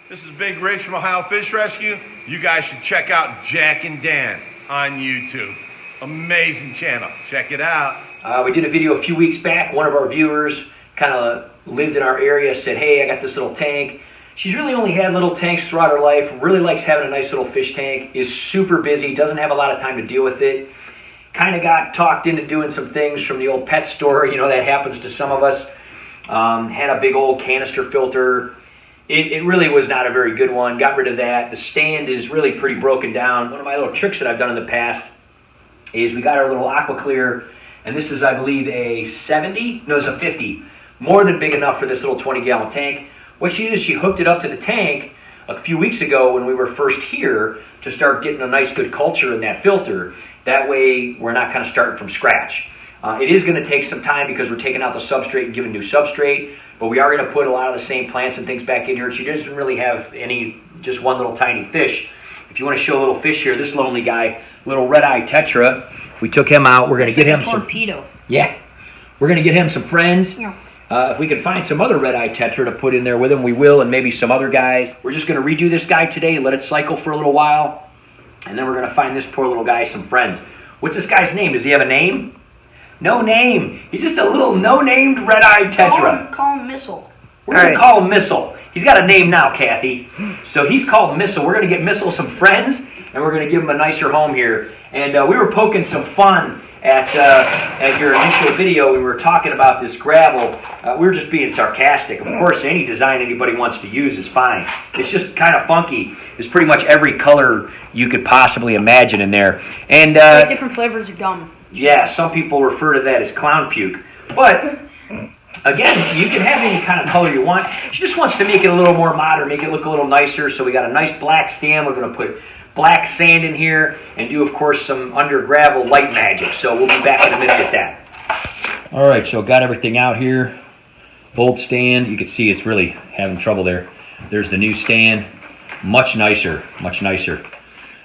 This is Big Rich from Ohio Fish Rescue. You guys should check out Jack and Dan on YouTube. Amazing channel. Check it out. We did a video a few weeks back. One of our viewers kind of lived in our area, said, hey, I got this little tank. She's really only had little tanks throughout her life, really likes having a nice little fish tank, is super busy, doesn't have a lot of time to deal with it. Kind of got talked into doing some things from the old pet store, you know, that happens to some of us. Had a big old canister filter. It really was not a very good one. Got rid of that. The stand is really pretty broken down. One of my little tricks that I've done in the past is we got our little AquaClear, and this is, I believe, a 70? No, it's a 50. More than big enough for this little 20-gallon tank. What she did is she hooked it up to the tank a few weeks ago when we were first here to start getting a nice good culture in that filter. That way we're not kind of starting from scratch. It is going to take some time because we're taking out the substrate and giving new substrate, but we are going to put a lot of the same plants and things back in here. She doesn't really have any, just one little tiny fish. If you want to show a little fish here, this lonely guy, little red-eye tetra, we took him out. We're going to get him some torpedo. Yeah, we're going to get him some friends. Yeah. If we can find some other red-eye tetra to put in there with him, we will, and maybe some other guys. We're just going to redo this guy today, let it cycle for a little while, and then we're going to find this poor little guy some friends. What's this guy's name? Does he have a name? No name. He's just a little no-named red-eye tetra. Call him Missile. We're going to call him Missile. He's got a name now, Kathy. So he's called Missile. We're going to get Missile some friends, and we're going to give him a nicer home here. And we were poking some fun at your initial video. We were talking about this gravel. We were just being sarcastic. Of course, any design anybody wants to use is fine. It's just kind of funky. There's pretty much every color you could possibly imagine in there. And different flavors of gum. yeah, some people refer to that as clown puke. But again, you can have any kind of color you want. She just wants to make it a little more modern, make it look a little nicer. So we got a nice black stand. We're going to put black sand in here and do, of course, some under gravel light magic. So we'll be back in a minute with that. All right, so got everything out here. Bolt stand. You can see it's really having trouble there. There's the new stand. Much nicer, much nicer.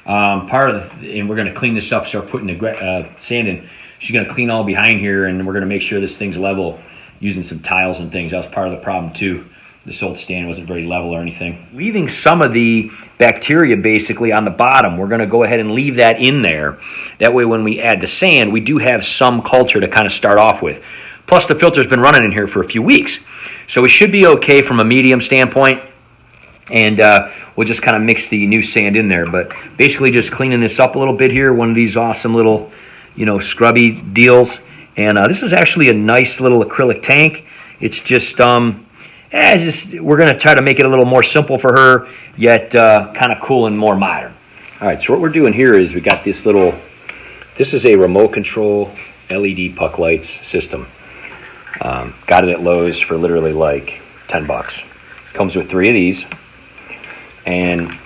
Part of the, and we're going to clean this up, start putting the sand in. She's going to clean all behind here, and we're going to make sure this thing's level using some tiles and things. That was part of the problem too. This old stand wasn't very level or anything. Leaving some of the bacteria basically on the bottom, we're going to go ahead and leave that in there. That way when we add the sand, we do have some culture to kind of start off with. Plus the filter's been running in here for a few weeks. So we should be okay from a medium standpoint. And we'll just kind of mix the new sand in there. But basically just cleaning this up a little bit here. One of these awesome little, you know, scrubby deals. And this is actually a nice little acrylic tank. It's just, we're going to try to make it a little more simple for her, yet kind of cool and more modern. All right, so what we're doing here is we got this little, this is a remote control LED puck lights system. Got it at Lowe's for literally like 10 bucks. Comes with 3 of these. And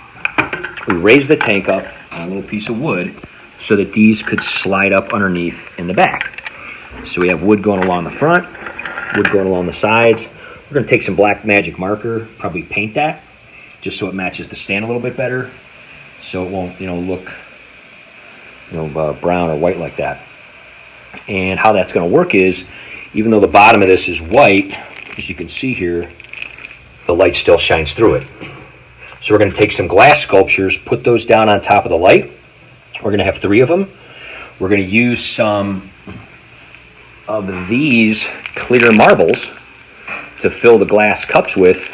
we raised the tank up on a little piece of wood so that these could slide up underneath in the back. So we have wood going along the front, wood going along the sides. We're going to take some black magic marker, probably paint that, just so it matches the stand a little bit better, so it won't, you know, look, you know, brown or white like that. And how that's going to work is, even though the bottom of this is white, as you can see here, the light still shines through it. So we're going to take some glass sculptures, put those down on top of the light. We're going to have 3 of them. We're going to use some of these clear marbles to fill the glass cups with.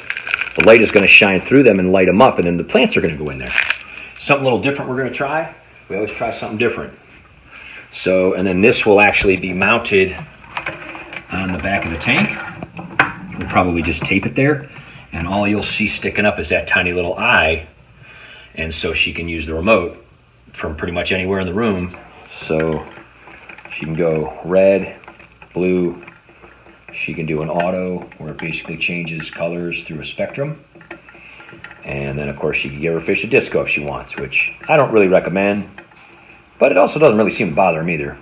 The light is going to shine through them and light them up, and then the plants are going to go in there. Something a little different we're going to try. We always try something different. So, and then this will actually be mounted on the back of the tank. We'll probably just tape it there, and all you'll see sticking up is that tiny little eye, and so she can use the remote from pretty much anywhere in the room. So she can go red, blue. She can do an auto where it basically changes colors through a spectrum. And then of course she can give her fish a disco if she wants, which I don't really recommend, but it also doesn't really seem to bother him either.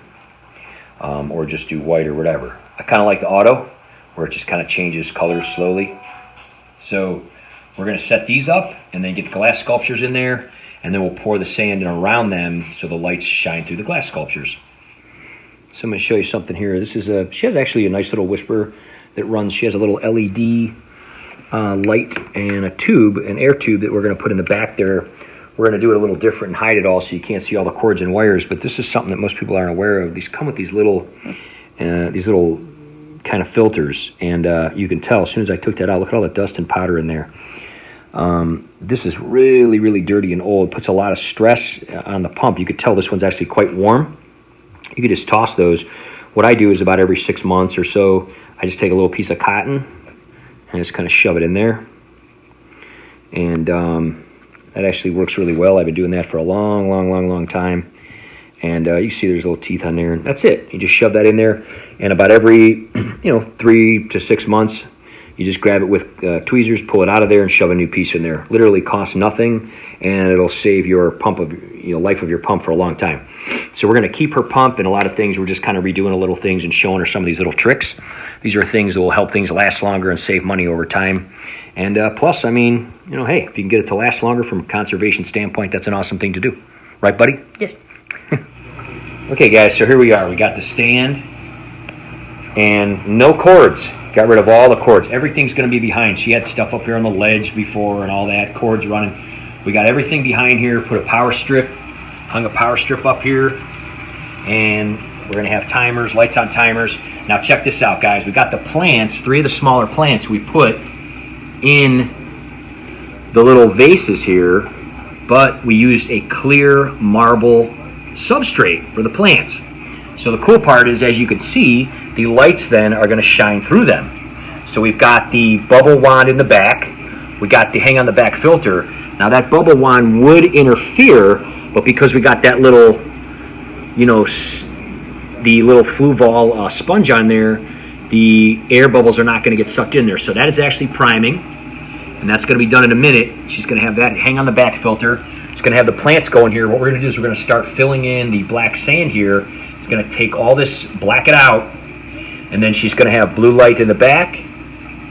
Or just do white or whatever. I kind of like the auto where it just kind of changes colors slowly. So we're going to set these up and then get the glass sculptures in there, and then we'll pour the sand in around them so the lights shine through the glass sculptures. So I'm going to show you something here. This is she has actually a nice little whisper that runs. She has a little LED light and a tube, an air tube that we're going to put in the back there. We're going to do it a little different and hide it all so you can't see all the cords and wires, but this is something that most people aren't aware of. These come with these little kind of filters, and you can tell as soon as I took that out, look at all the dust and powder in there. This is really, really dirty and old. It puts a lot of stress on the pump. You could tell this one's actually quite warm. You could just toss those. What I do is about every 6 months or so, I just take a little piece of cotton and just kind of shove it in there. And that actually works really well. I've been doing that for a long time. And you see there's little teeth on there, and that's it. You just shove that in there, and about every 3 to 6 months, you just grab it with tweezers, pull it out of there, and shove a new piece in there. Literally costs nothing, and it'll save your pump of life of your pump for a long time. So we're going to keep her pump, and a lot of things we're just kind of redoing a little things and showing her some of these little tricks. These are things that will help things last longer and save money over time. And plus, I mean, hey, if you can get it to last longer from a conservation standpoint, that's an awesome thing to do, right, buddy? Yes. Okay, guys, so here we are. We got the stand and no cords. Got rid of all the cords. Everything's going to be behind. She had stuff up here on the ledge before and all that, cords running. We got everything behind here. Put a power strip, hung a power strip up here, and we're going to have timers, lights on timers. Now check this out, guys. We got the plants, 3 of the smaller plants we put in the little vases here, but we used a clear marble substrate for the plants. So the cool part is, as you can see, the lights then are going to shine through them. So we've got the bubble wand in the back. We got the hang on the back filter. Now that bubble wand would interfere, but because we got that little, the little Fluval sponge on there, the air bubbles are not going to get sucked in there. So that is actually priming, and that's going to be done in a minute. She's going to have that hang on the back filter. It's going to have the plants going here. What we're going to do is we're going to start filling in the black sand here. It's going to take all this, black it out, and then she's going to have blue light in the back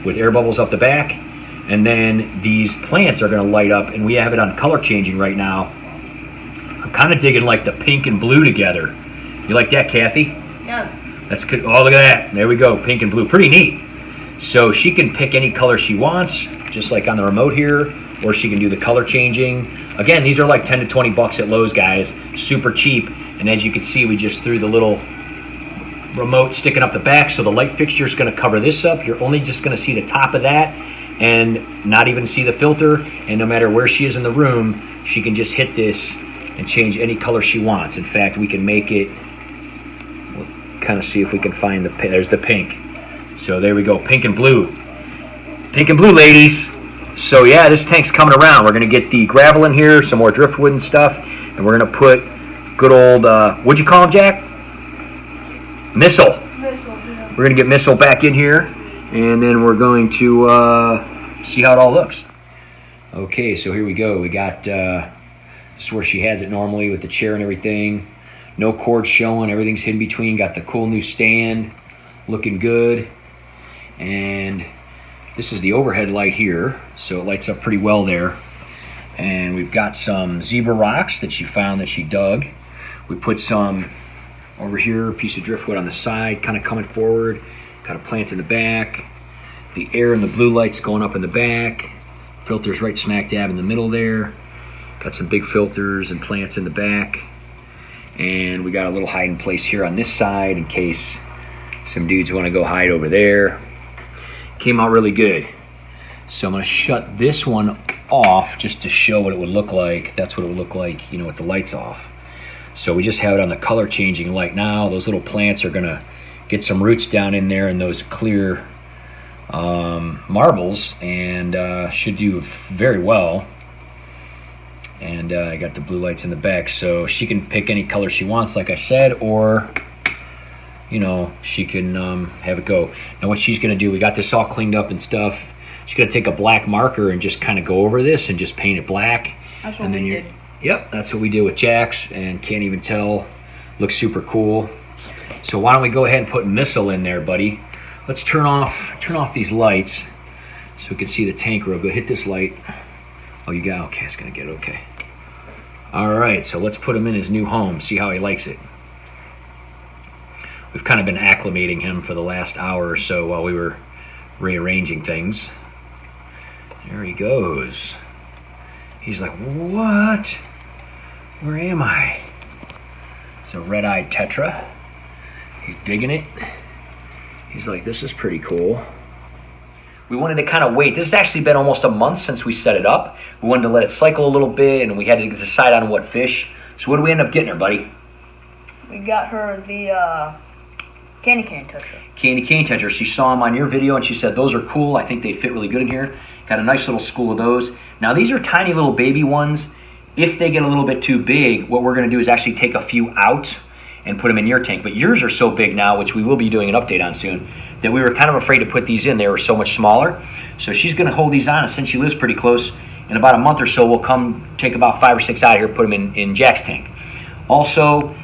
with air bubbles up the back, and then these plants are going to light up, and we have it on color changing right now. I'm kind of digging like the pink and blue together. You like that, Kathy? Yes. That's good. Oh, look at that. There we go. Pink and blue. Pretty neat. So she can pick any color she wants, just like on the remote here, or she can do the color changing. Again, these are like 10 to 20 bucks at Lowe's, guys. Super cheap. And as you can see, we just threw the little remote sticking up the back, so the light fixture is going to cover this up. You're only just going to see the top of that and not even see the filter. And no matter where she is in the room, she can just hit this and change any color she wants. In fact, we can make it, we'll kind of see if we can find the, there's the pink. So there we go, pink and blue. Pink and blue, ladies. So yeah, this tank's coming around. We're going to get the gravel in here, some more driftwood and stuff, and we're going to put good old, what'd you call him, Jack? Missile. Yeah. We're going to get Missile back in here, and then we're going to see how it all looks. Okay, so here we go. We got, this is where she has it normally with the chair and everything. No cords showing, everything's hidden between. Got the cool new stand, looking good. And this is the overhead light here, so it lights up pretty well there. And we've got some zebra rocks that she found that she dug. We put some over here, a piece of driftwood on the side, kind of coming forward. Got a plant in the back. The air and the blue lights going up in the back. Filters right smack dab in the middle there. Got some big filters and plants in the back. And we got a little hiding place here on this side in case some dudes want to go hide over there. Came out really good. So I'm going to shut this one off just to show what it would look like. That's what it would look like, with the lights off. So we just have it on the color changing light now. Those little plants are going to get some roots down in there in those clear marbles, and should do very well. And I got the blue lights in the back, so she can pick any color she wants, like I said, or she can have it go. Now what she's going to do, we got this all cleaned up and stuff. She's going to take a black marker and just kind of go over this and just paint it black. That's what we did. Yep, that's what we did with Jax, and can't even tell. Looks super cool. So why don't we go ahead and put Missile in there, buddy? Let's turn off these lights so we can see the tank real good. Hit this light. Oh, you got, okay, it's gonna get okay. All right, so let's put him in his new home, see how he likes it. We've kind of been acclimating him for the last hour or so while we were rearranging things. There he goes. He's like, what? Where am I? It's a red-eyed tetra. He's digging it. He's like, this is pretty cool. We wanted to kind of wait. This has actually been almost a month since we set it up. We wanted to let it cycle a little bit, and we had to decide on what fish. So what do we end up getting her, buddy? We got her the candy cane tetra. Candy cane tetra. She saw them on your video, and she said, those are cool. I think they fit really good in here. Got a nice little school of those. Now, these are tiny little baby ones. If they get a little bit too big, what we're going to do is actually take a few out and put them in your tank. But yours are so big now, which we will be doing an update on soon, that we were kind of afraid to put these in. They were so much smaller. So she's going to hold these on, and since she lives pretty close, in about a month or so, we'll come take about 5 or 6 out of here, put them in Jack's tank. Also,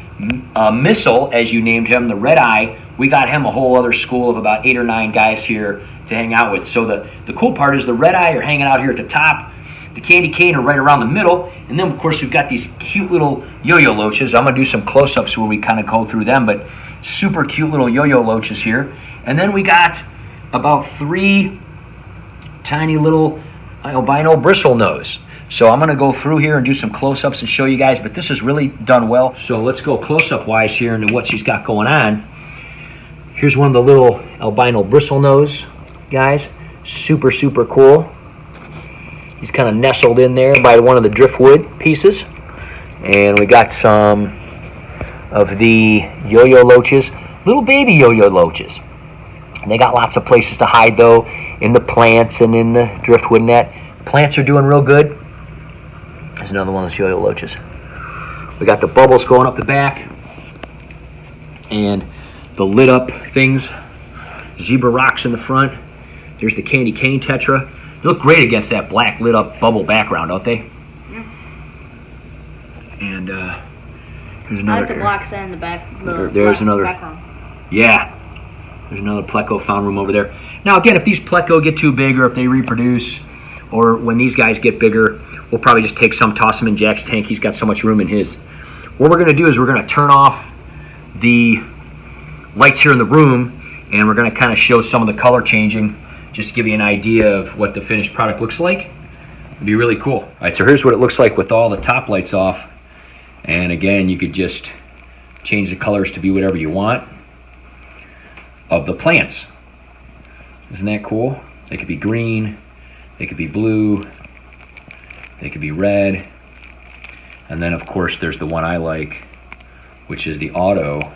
Missile, as you named him, the red eye, we got him a whole other school of about 8 or 9 guys here to hang out with. So the cool part is the red eye are hanging out here at the top. The candy cane are right around the middle. And then, of course, we've got these cute little yo-yo loaches. I'm going to do some close-ups where we kind of go through them, but super cute little yo-yo loaches here. And then we got about 3 tiny little albino bristle nose. So I'm going to go through here and do some close-ups and show you guys, but this is really done well. So let's go close-up wise here into what she's got going on. Here's one of the little albino bristle nose guys. Super, super cool. He's kind of nestled in there by one of the driftwood pieces. And we got some of the yo-yo loaches, little baby yo-yo loaches. And they got lots of places to hide though, in the plants and in the driftwood net. Plants are doing real good. There's another one of those yo-yo loaches. We got the bubbles going up the back. And the lit up things. Zebra rocks in the front. There's the candy cane tetra. They look great against that black lit up bubble background, don't they? Yeah. And here's I another. like the black sand in the back. There's another. Background. Yeah. There's another pleco found room over there. Now again, if these pleco get too big or if they reproduce, or when these guys get bigger, we'll probably just take some, toss them in Jack's tank. He's got so much room in his. What we're going to do is we're going to turn off the lights here in the room, and we're going to kind of show some of the color changing, just to give you an idea of what the finished product looks like. It'd be really cool. All right, so here's what it looks like with all the top lights off. And again, you could just change the colors to be whatever you want of the plants. Isn't that cool? They could be green, they could be blue, they could be red. And then of course there's the one I like, which is the auto.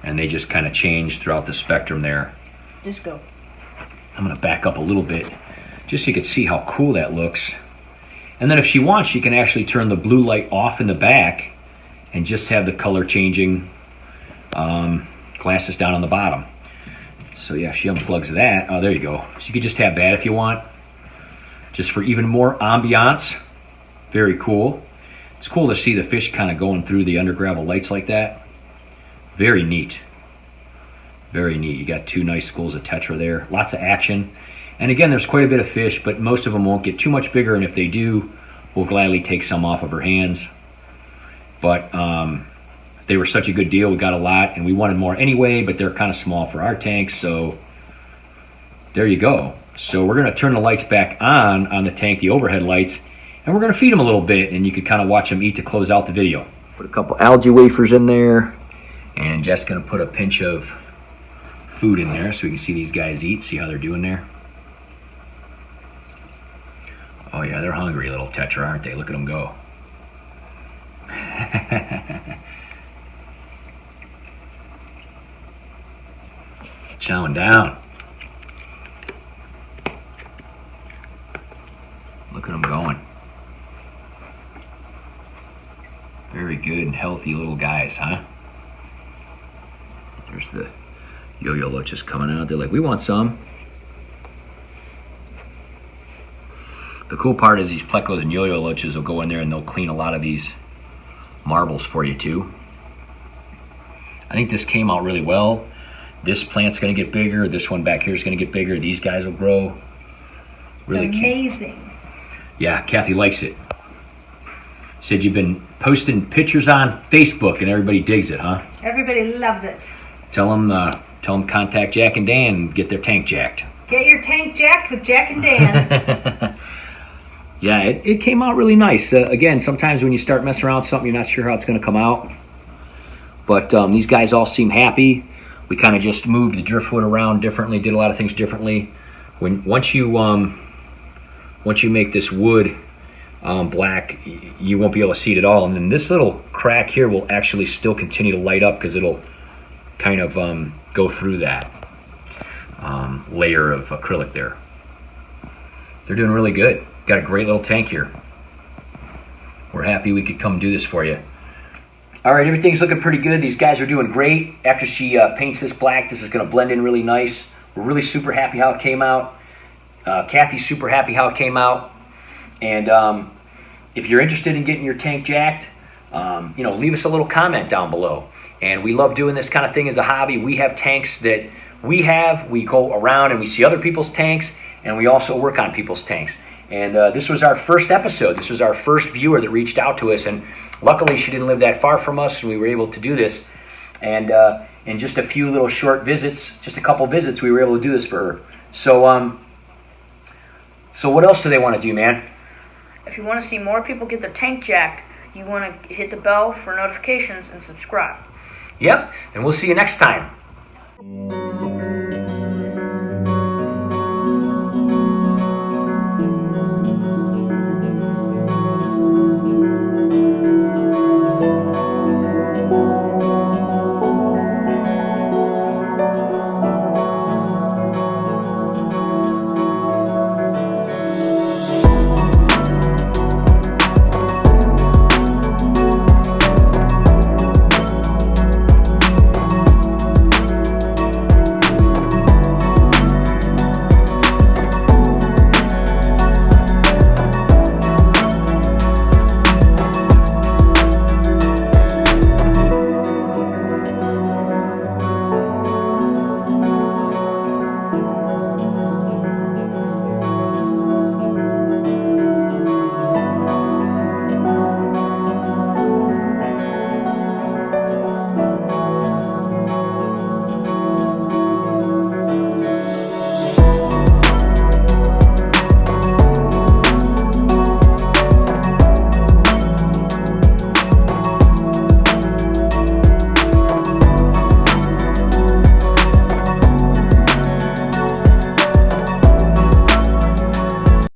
And they just kind of change throughout the spectrum there. Disco. I'm going to back up a little bit just so you can see how cool that looks. And then if she wants, she can actually turn the blue light off in the back and just have the color changing glasses down on the bottom. So yeah, she unplugs that. Oh, there you go. So you could just have that if you want, just for even more ambiance. Very cool. It's cool to see the fish kind of going through the under gravel lights like that. Very neat. Very neat. You got 2 nice schools of tetra there. Lots of action. And again, there's quite a bit of fish, but most of them won't get too much bigger. And if they do, we'll gladly take some off of her hands. But they were such a good deal. We got a lot, and we wanted more anyway, but they're kind of small for our tanks. So there you go. So we're going to turn the lights back on the tank, the overhead lights, and we're going to feed them a little bit, and you can kind of watch them eat to close out the video. Put a couple algae wafers in there, and Jeff's going to put a pinch of food in there so we can see these guys eat, see how they're doing there. Oh yeah, they're hungry little tetra, aren't they? Look at them go. Chowing down. Look at them going. Very good and healthy little guys, huh? There's the yo-yo loaches coming out. They're like, we want some. The cool part is these plecos and yo-yo loaches will go in there and they'll clean a lot of these marbles for you too. I think this came out really well. This plant's going to get bigger. This one back here is going to get bigger. These guys will grow. Really amazing. Yeah, Kathy likes it. Said you've been posting pictures on Facebook and everybody digs it, huh? Everybody loves it. Tell them contact Jack and Dan and get their tank jacked. Get your tank jacked with Jack and Dan. Yeah, it came out really nice. Again, sometimes when you start messing around with something, you're not sure how it's going to come out. But these guys all seem happy. We kind of just moved the driftwood around differently, did a lot of things differently. Once you make this wood black, you won't be able to see it at all. And then this little crack here will actually still continue to light up because it'll kind of go through that layer of acrylic there. They're doing really good. Got a great little tank here. We're happy we could come do this for you. All right, everything's looking pretty good. These guys are doing great. After she paints this black, this is going to blend in really nice. We're really super happy how it came out. Kathy's super happy how it came out. And if you're interested in getting your tank jacked, leave us a little comment down below. And we love doing this kind of thing as a hobby. We have tanks that we go around and we see other people's tanks, and we also work on people's tanks. And this was our first episode. This was our first viewer that reached out to us, and luckily she didn't live that far from us, and we were able to do this. And in just a few little short visits, just a couple visits, we were able to do this for her. So what else do they want to do, man? If you want to see more people get their tank jacked, you want to hit the bell for notifications and subscribe. Yep, and we'll see you next time.